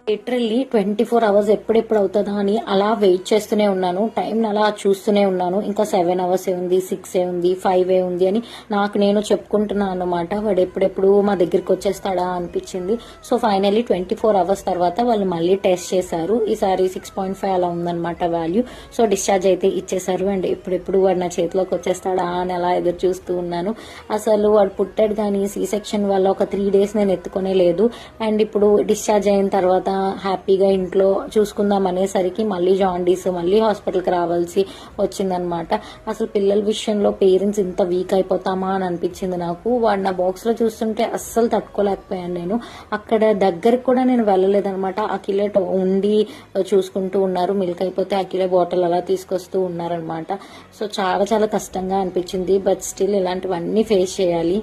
Literally 24 hours ఎప్పుడెప్పుడు అవుతుందా అని అలా వెయిట్ చేస్తూనే ఉన్నాను. టైం అలా చూస్తూనే ఉన్నాను. ఇంకా 7 అవర్స్ ఉంది, 6 ఉంది, 5 ఉంది అని నాకు నేను చెప్పుకుంటున్నాను అనమాట. వాడు ఎప్పుడెప్పుడు మా దగ్గరికి వచ్చేస్తాడా అనిపించింది. సో ఫైనల్లీ 24 అవర్స్ తర్వాత వాళ్ళు మళ్ళీ టెస్ట్ చేశారు. ఈసారి 6.5 అలా ఉందన్నమాట వాల్యూ. సో డిశ్చార్జ్ అయితే ఇచ్చేసారు. అండ్ ఎప్పుడెప్పుడు వాడు నా చేతిలోకి వచ్చేస్తాడా అని అలా ఎదురు చూస్తూ ఉన్నాను. అసలు వాడు పుట్టాడు కానీ సి సెక్షన్ వల్ల ఒక 3 days నేను ఎత్తుకునే లేదు. అండ్ ఇప్పుడు డిశ్చార్జ్ అయిన తర్వాత హ్యాపీగా ఇంట్లో చూసుకుందాం అనేసరికి మళ్ళీ జాండీస్, మళ్ళీ హాస్పిటల్కి రావాల్సి వచ్చిందనమాట. అసలు పిల్లల విషయంలో పేరెంట్స్ ఇంత వీక్ అయిపోతామా అని అనిపించింది నాకు. వాడు నా బాక్స్లో చూస్తుంటే అస్సలు తట్టుకోలేకపోయాను నేను. అక్కడ దగ్గరకు కూడా నేను వెళ్ళలేదనమాట. అఖిలే ఉండి చూసుకుంటూ ఉన్నారు. మిల్క్ అయిపోతే అఖిలే బాటిల్ అలా తీసుకొస్తూ ఉన్నారనమాట. సో చాలా చాలా కష్టంగా అనిపించింది. బట్ స్టిల్ ఇలాంటివన్నీ ఫేస్ చేయాలి.